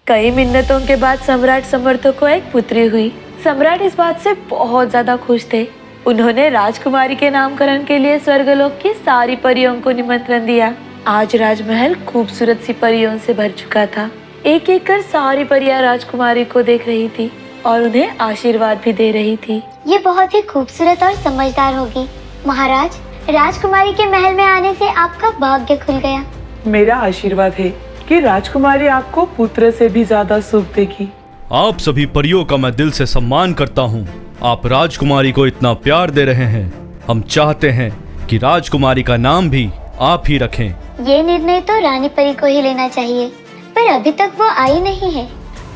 कई मिन्नतों के बाद सम्राट समर्थ को एक पुत्री हुई। सम्राट इस बात से बहुत ज्यादा खुश थे। उन्होंने राजकुमारी के नामकरण के लिए स्वर्गलोक की सारी परियों को निमंत्रण दिया। आज राजमहल खूबसूरत सी परियों से भर चुका था। एक एक कर सारी परियां राजकुमारी को देख रही थी और उन्हें आशीर्वाद भी दे रही थी। ये बहुत ही खूबसूरत और समझदार होगी। महाराज, राजकुमारी के महल में आने से आपका भाग्य खुल गया। मेरा आशीर्वाद है कि राजकुमारी आपको पुत्र से भी ज्यादा सुख देगी। आप सभी परियों का मैं दिल से सम्मान करता हूँ। आप राजकुमारी को इतना प्यार दे रहे हैं। हम चाहते हैं कि राजकुमारी का नाम भी आप ही रखें। ये निर्णय तो रानी परी को ही लेना चाहिए, पर अभी तक वो आई नहीं है।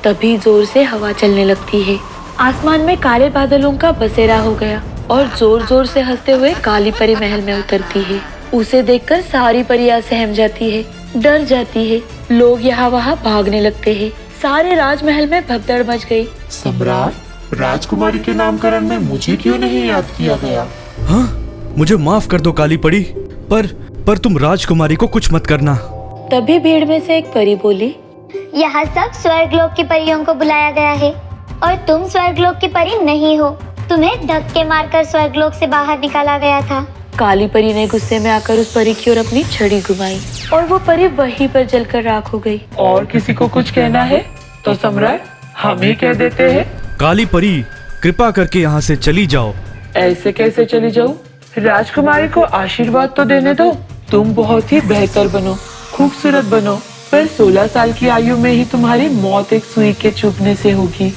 तभी जोर से हवा चलने लगती है। आसमान में काले बादलों का बसेरा हो गया और जोर जोर से हंसते हुए काली परी महल में उतरती है। उसे देखकर सारी परियां सहम जाती है, डर जाती है। लोग यहाँ वहाँ भागने लगते हैं। सारे राजमहल में भगदड़ मच गई। सम्राट, राजकुमारी के नामकरण में मुझे क्यों नहीं याद किया गया? हाँ, मुझे माफ कर दो काली परी, पर तुम राजकुमारी को कुछ मत करना। तभी भीड़ में से एक परी बोली, यहाँ सब स्वर्गलोक की परियों को बुलाया गया है और तुम स्वर्गलोक की परी नहीं हो। तुम्हें धक्के मारकर स्वर्गलोक से बाहर निकाला गया था। काली परी ने गुस्से में आकर उस परी की ओर अपनी छड़ी घुमाई और वो परी वहीं पर जलकर राख हो गई। और किसी को कुछ कहना है तो सम्राट हम ही कह देते हैं। काली परी, कृपा करके यहाँ से चली जाओ। ऐसे कैसे चली जाऊँ? राजकुमारी को आशीर्वाद तो देने दो। तुम बहुत ही बेहतर बनो, खूबसूरत बनो, पर 16 साल की आयु में ही तुम्हारी मौत एक सुई के चुभने से होगी।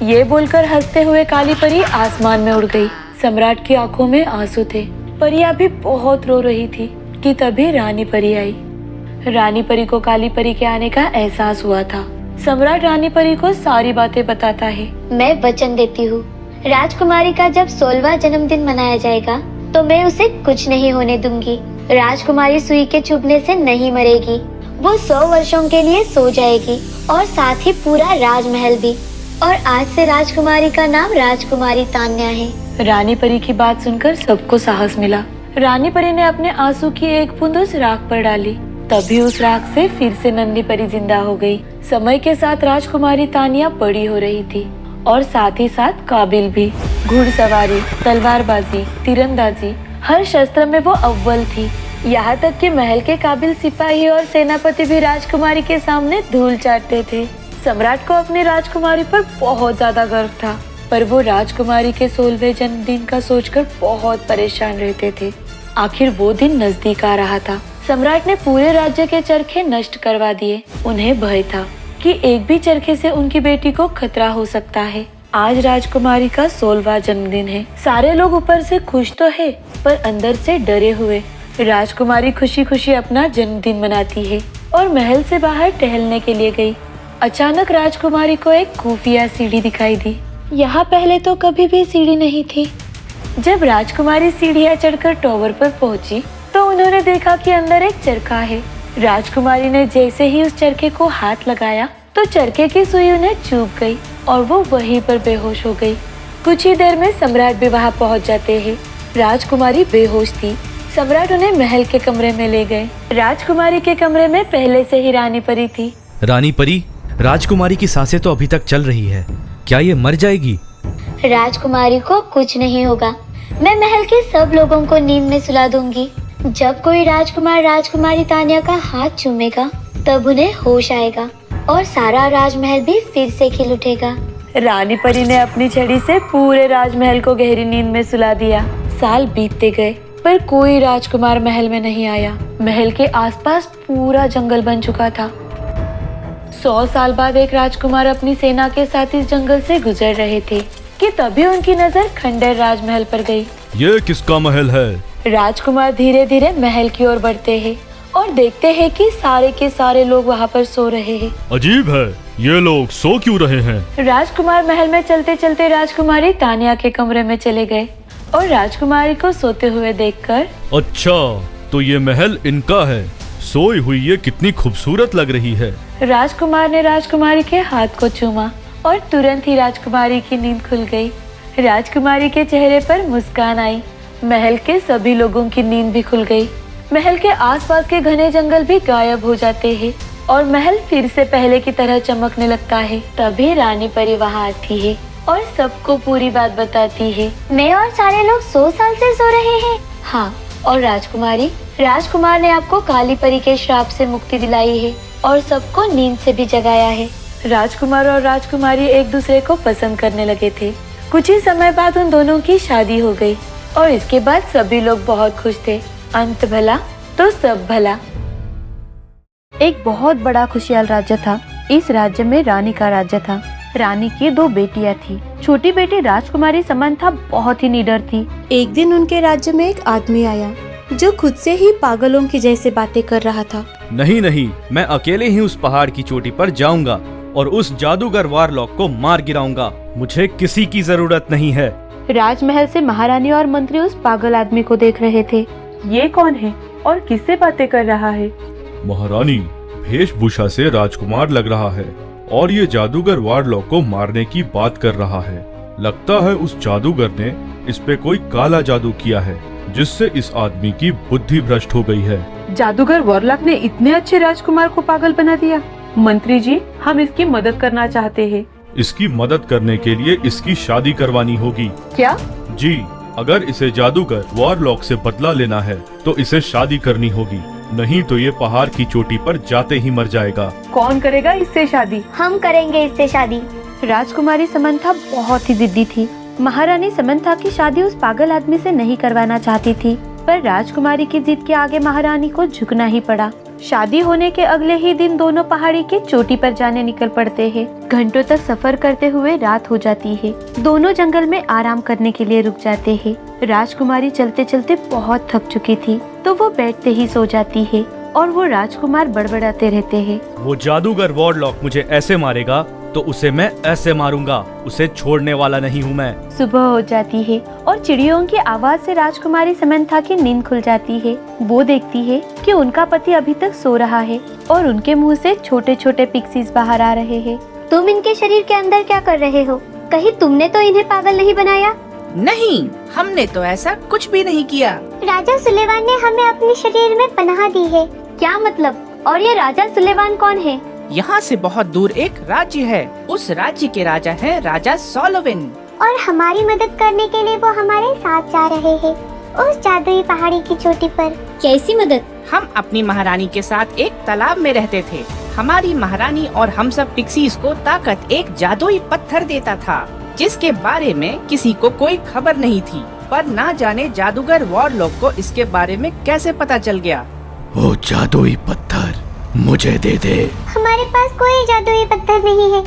ये बोलकर हंसते हुए काली परी आसमान में उड़ गई। सम्राट की आंखों में आंसू थे। परियां भी बहुत रो रही थी कि तभी रानी परी आई। रानी परी को काली परी के आने का एहसास हुआ था। सम्राट रानी परी को सारी बातें बताता है। मैं वचन देती हूँ, राजकुमारी का जब 16वां जन्मदिन मनाया जाएगा तो मैं उसे कुछ नहीं होने दूंगी। राजकुमारी सुई के चुभने से नहीं मरेगी। वो 100 वर्षों के लिए सो जाएगी और साथ ही पूरा राजमहल भी। और आज से राजकुमारी का नाम राजकुमारी तान्या है। रानी परी की बात सुनकर सबको साहस मिला। रानी परी ने अपने आंसू की एक बूंद उस राख पर डाली। तभी उस राख से फिर से नंदी परी जिंदा हो गई। समय के साथ राजकुमारी तानिया बड़ी हो रही थी और साथ ही साथ काबिल भी। घुड़सवारी, तलवारबाजी, तीरंदाजी, हर शस्त्र में वो अव्वल थी। यहाँ तक कि महल के काबिल सिपाही और सेनापति भी राजकुमारी के सामने धूल चाटते थे। सम्राट को अपनी राजकुमारी पर बहुत ज्यादा गर्व था, पर वो राजकुमारी के 16वें जन्मदिन का सोचकर बहुत परेशान रहते थे। आखिर वो दिन नजदीक आ रहा था। सम्राट ने पूरे राज्य के चरखे नष्ट करवा दिए। उन्हें भय था कि एक भी चरखे से उनकी बेटी को खतरा हो सकता है। आज राजकुमारी का 16वां जन्मदिन है। सारे लोग ऊपर से खुश तो है, पर अंदर से डरे हुए। राजकुमारी खुशी खुशी अपना जन्मदिन मनाती है और महल से बाहर टहलने के लिए गई। अचानक राजकुमारी को एक खुफिया सीढ़ी दिखाई दी। यहाँ पहले तो कभी भी सीढ़ी नहीं थी। जब राजकुमारी सीढ़ियाँ चढ़कर टॉवर पर पहुँची तो उन्होंने देखा कि अंदर एक चरखा है। राजकुमारी ने जैसे ही उस चरखे को हाथ लगाया तो चरखे की सुई उन्हें चुभ गई और वो वहीं पर बेहोश हो गई। कुछ ही देर में सम्राट भी वहाँ पहुँच जाते हैं। राजकुमारी बेहोश थी। सम्राट उन्हें महल के कमरे में ले गए। राजकुमारी के कमरे में पहले से ही रानी परी थी। रानी परी, राजकुमारी की सांसें तो अभी तक चल रही है। क्या ये मर जाएगी? राजकुमारी को कुछ नहीं होगा। मैं महल के सब लोगों को नींद में सुला दूंगी। जब कोई राजकुमार राजकुमारी तान्या का हाथ चूमेगा तब उन्हें होश आएगा और सारा राजमहल भी फिर से खिल उठेगा। रानी परी ने अपनी छड़ी से पूरे राजमहल को गहरी नींद में सुला दिया। साल बीतते गए पर कोई राजकुमार महल में नहीं आया। महल के आसपास पूरा जंगल बन चुका था। 100 साल बाद एक राजकुमार अपनी सेना के साथ इस जंगल से गुजर रहे थे कि तभी उनकी नजर खंडर राजमहल पर गई। ये किसका महल है? राजकुमार धीरे धीरे महल की ओर बढ़ते हैं और देखते हैं कि सारे के सारे लोग वहाँ पर सो रहे हैं। अजीब है, ये लोग सो क्यों रहे हैं? राजकुमार महल में चलते चलते राजकुमारी तानिया के कमरे में चले गए और राजकुमारी को सोते हुए देखकर, अच्छा तो ये महल इनका है। सोई हुई ये कितनी खूबसूरत लग रही है। राजकुमार ने राजकुमारी के हाथ को चूमा और तुरंत ही राजकुमारी की नींद खुल गई। राजकुमारी के चेहरे पर मुस्कान आई। महल के सभी लोगों की नींद भी खुल गई। महल के आसपास के घने जंगल भी गायब हो जाते हैं और महल फिर से पहले की तरह चमकने लगता है। तभी रानी परी वहाँ आती है और सबको पूरी बात बताती है। मैं और सारे लोग 100 साल से सो रहे हैं। हाँ, और राजकुमार ने आपको काली परी के श्राप से मुक्ति दिलाई है और सबको नींद से भी जगाया है। राजकुमार और राजकुमारी एक दूसरे को पसंद करने लगे थे। कुछ ही समय बाद उन दोनों की शादी हो गई और इसके बाद सभी लोग बहुत खुश थे। अंत भला तो सब भला। एक बहुत बड़ा खुशहाल राज्य था। इस राज्य में रानी का राज्य था। रानी की 2 बेटियां थी। छोटी बेटी राजकुमारी समंथा बहुत ही निडर थी। एक दिन उनके राज्य में एक आदमी आया जो खुद से ही पागलों की जैसे बातें कर रहा था। नहीं नहीं, मैं अकेले ही उस पहाड़ की चोटी पर जाऊंगा और उस जादूगर वारलॉक को मार गिराऊंगा। मुझे किसी की जरूरत नहीं है। राजमहल से महारानी और मंत्री उस पागल आदमी को देख रहे थे। ये कौन है और किससे बातें कर रहा है? महारानी, वेशभूषा से राजकुमार लग रहा है और ये जादूगर वारलॉक को मारने की बात कर रहा है। लगता है उस जादूगर ने इस पे कोई काला जादू किया है जिससे इस आदमी की बुद्धि भ्रष्ट हो गई है। जादूगर वॉरलॉक ने इतने अच्छे राजकुमार को पागल बना दिया। मंत्री जी, हम इसकी मदद करना चाहते हैं। इसकी मदद करने के लिए इसकी शादी करवानी होगी। क्या? जी, अगर इसे जादूगर वारलॉक से बदला लेना है तो इसे शादी करनी होगी, नहीं तो ये पहाड़ की चोटी पर जाते ही मर जाएगा। कौन करेगा इससे शादी? हम करेंगे इससे शादी। राजकुमारी समंथा बहुत ही जिद्दी थी। महारानी समंथा की शादी उस पागल आदमी से नहीं करवाना चाहती थी, पर राजकुमारी की जिद के आगे महारानी को झुकना ही पड़ा। शादी होने के अगले ही दिन दोनों पहाड़ी की चोटी पर जाने निकल पड़ते हैं। घंटों तक सफर करते हुए रात हो जाती है। दोनों जंगल में आराम करने के लिए रुक जाते हैं। राजकुमारी चलते चलते बहुत थक चुकी थी, तो वो बैठते ही सो जाती है और वो राजकुमार बड़बड़ाते रहते हैं। वो जादूगर वारलॉक मुझे ऐसे मारेगा तो उसे मैं ऐसे मारूंगा। उसे छोड़ने वाला नहीं हूँ मैं। सुबह हो जाती है और चिड़ियों की आवाज से राजकुमारी समंथा की नींद खुल जाती है। वो देखती है कि उनका पति अभी तक सो रहा है और उनके मुंह से छोटे छोटे पिक्सीज बाहर आ रहे हैं। तुम इनके शरीर के अंदर क्या कर रहे हो? कहीं तुमने तो इन्हें पागल नहीं बनाया? नहीं, हमने तो ऐसा कुछ भी नहीं किया। राजा सुलेमान ने हमें अपने शरीर में पनाह दी है। क्या मतलब? और ये राजा सुलेमान कौन है? यहाँ से बहुत दूर एक राज्य है। उस राज्य के राजा है राजा सोलोविन। और हमारी मदद करने के लिए वो हमारे साथ जा रहे हैं उस जादुई पहाड़ी की चोटी पर। कैसी मदद? हम अपनी महारानी के साथ एक तालाब में रहते थे। हमारी महारानी और हम सब पिक्सीज को ताकत एक जादुई पत्थर देता था, जिसके बारे में किसी को कोई खबर नहीं थी। पर ना जाने जादूगर वारलॉक को इसके बारे में कैसे पता चल गया। वो जादुई पत्थर मुझे दे दे। हमारे पास कोई जादुई पत्थर नहीं है,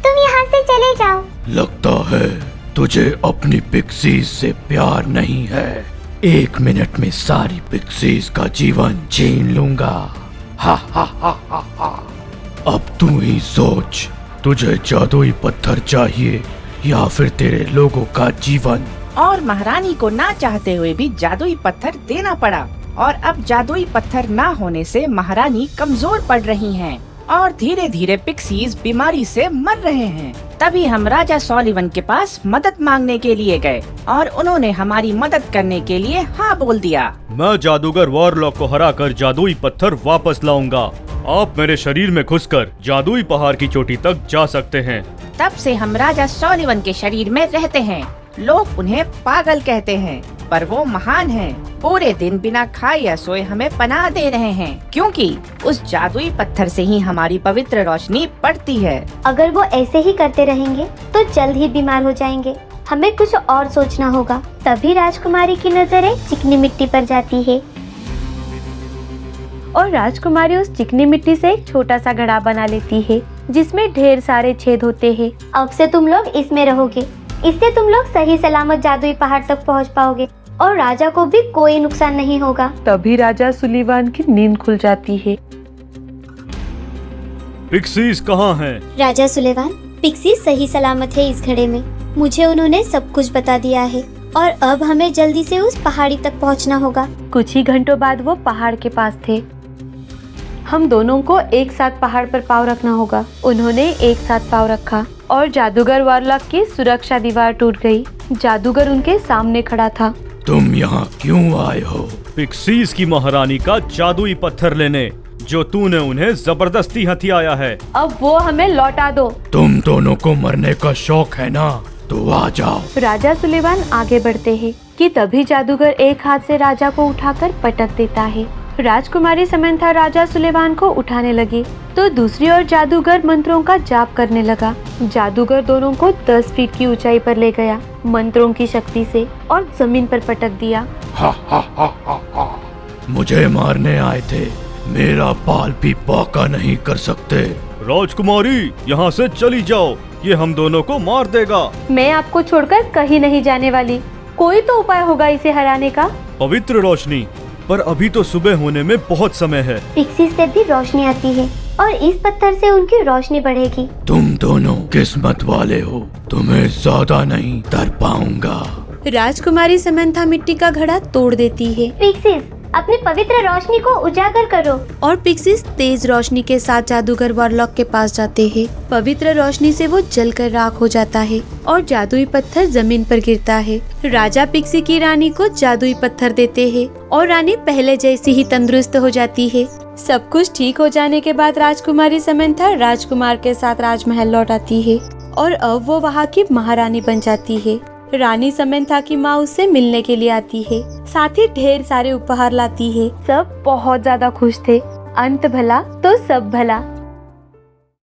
तुम यहाँ से चले जाओ। लगता है तुझे अपनी पिक्सीज से प्यार नहीं है। 1 मिनट में सारी पिक्सीज का जीवन छीन लूंगा। हा हा हा हा हा। अब तू ही सोच, तुझे जादुई पत्थर चाहिए या फिर तेरे लोगों का जीवन? और महारानी को ना चाहते हुए भी जादुई पत्थर देना पड़ा। और अब जादुई पत्थर ना होने से महारानी कमजोर पड़ रही हैं और धीरे धीरे पिक्सीज बीमारी से मर रहे हैं। तभी हम राजा सोलिवन के पास मदद मांगने के लिए गए और उन्होंने हमारी मदद करने के लिए हाँ बोल दिया। मैं जादूगर वारलॉक को हराकर जादुई पत्थर वापस लाऊंगा। आप मेरे शरीर में घुसकर जादुई पहाड़ की चोटी तक जा सकते हैं। तब से हम राजा सोलिवन के शरीर में रहते हैं। लोग उन्हें पागल कहते हैं, पर वो महान हैं। पूरे दिन बिना खाए या सोए हमें पनाह दे रहे हैं, क्योंकि उस जादुई पत्थर से ही हमारी पवित्र रोशनी पड़ती है। अगर वो ऐसे ही करते रहेंगे तो जल्द ही बीमार हो जाएंगे। हमें कुछ और सोचना होगा। तभी राजकुमारी की नजर एक चिकनी मिट्टी पर जाती है और राजकुमारी उस चिकनी मिट्टी से एक छोटा सा घड़ा बना लेती है, जिसमें ढेर सारे छेद होते हैं। अब से तुम लोग इसमें रहोगे। इससे तुम लोग सही सलामत जादुई पहाड़ तक पहुंच पाओगे और राजा को भी कोई नुकसान नहीं होगा। तभी राजा सुलीवान की नींद खुल जाती है। पिक्सीज कहाँ हैं? राजा सुलेवान, पिक्सी सही सलामत है इस घड़े में। मुझे उन्होंने सब कुछ बता दिया है और अब हमें जल्दी से उस पहाड़ी तक पहुंचना होगा। कुछ ही घंटों बाद वो पहाड़ के पास थे। हम दोनों को एक साथ पहाड़ पर पाँव रखना होगा। उन्होंने एक साथ पाँव रखा और जादूगर वारलॉक की सुरक्षा दीवार टूट गई। जादूगर उनके सामने खड़ा था। तुम यहाँ क्यों आए हो? पिक्सीज की महारानी का जादुई पत्थर लेने। जो तूने उन्हें जबरदस्ती हथियाया है। अब वो हमें लौटा दो। तुम दोनों को मरने का शौक है ना, तो आ जाओ। राजा सुलेमान आगे बढ़ते हैं कि तभी जादूगर एक हाथ से राजा को उठाकर पटक देता है। राजकुमारी समंथा राजा सुलेमान को उठाने लगी तो दूसरी ओर जादूगर मंत्रों का जाप करने लगा। जादूगर दोनों को 10 फीट की ऊंचाई पर ले गया मंत्रों की शक्ति से और जमीन पर पटक दिया। हा हा हा हा हा। मुझे मारने आए थे, मेरा बाल भी बांका नहीं कर सकते। राजकुमारी, यहाँ से चली जाओ, ये हम दोनों को मार देगा। मैं आपको छोड़कर कहीं नहीं जाने वाली। कोई तो उपाय होगा इसे हराने का। पवित्र रोशनी, पर अभी तो सुबह होने में बहुत समय है। पिक्सी से भी रोशनी आती है और इस पत्थर से उनकी रोशनी बढ़ेगी। तुम दोनों किस्मत वाले हो, तुम्हें ज्यादा नहीं डर पाऊंगा। राजकुमारी समंथा मिट्टी का घड़ा तोड़ देती है पिक्सीज, अपनी पवित्र रोशनी को उजागर करो। और पिक्सीज तेज रोशनी के साथ जादूगर वॉरलॉक के पास जाते हैं। पवित्र रोशनी से वो जलकर राख हो जाता है और जादुई पत्थर जमीन पर गिरता है। राजा पिक्सी की रानी को जादुई पत्थर देते हैं और रानी पहले जैसी ही तंदुरुस्त हो जाती है। सब कुछ ठीक हो जाने के बाद राजकुमारी समंथा राजकुमार के साथ राजमहल लौट आती है और अब वो वहाँ की महारानी बन जाती है। रानी समंथा की माँ उससे मिलने के लिए आती है, साथ ही ढेर सारे उपहार लाती है। सब बहुत ज्यादा खुश थे। अंत भला तो सब भला।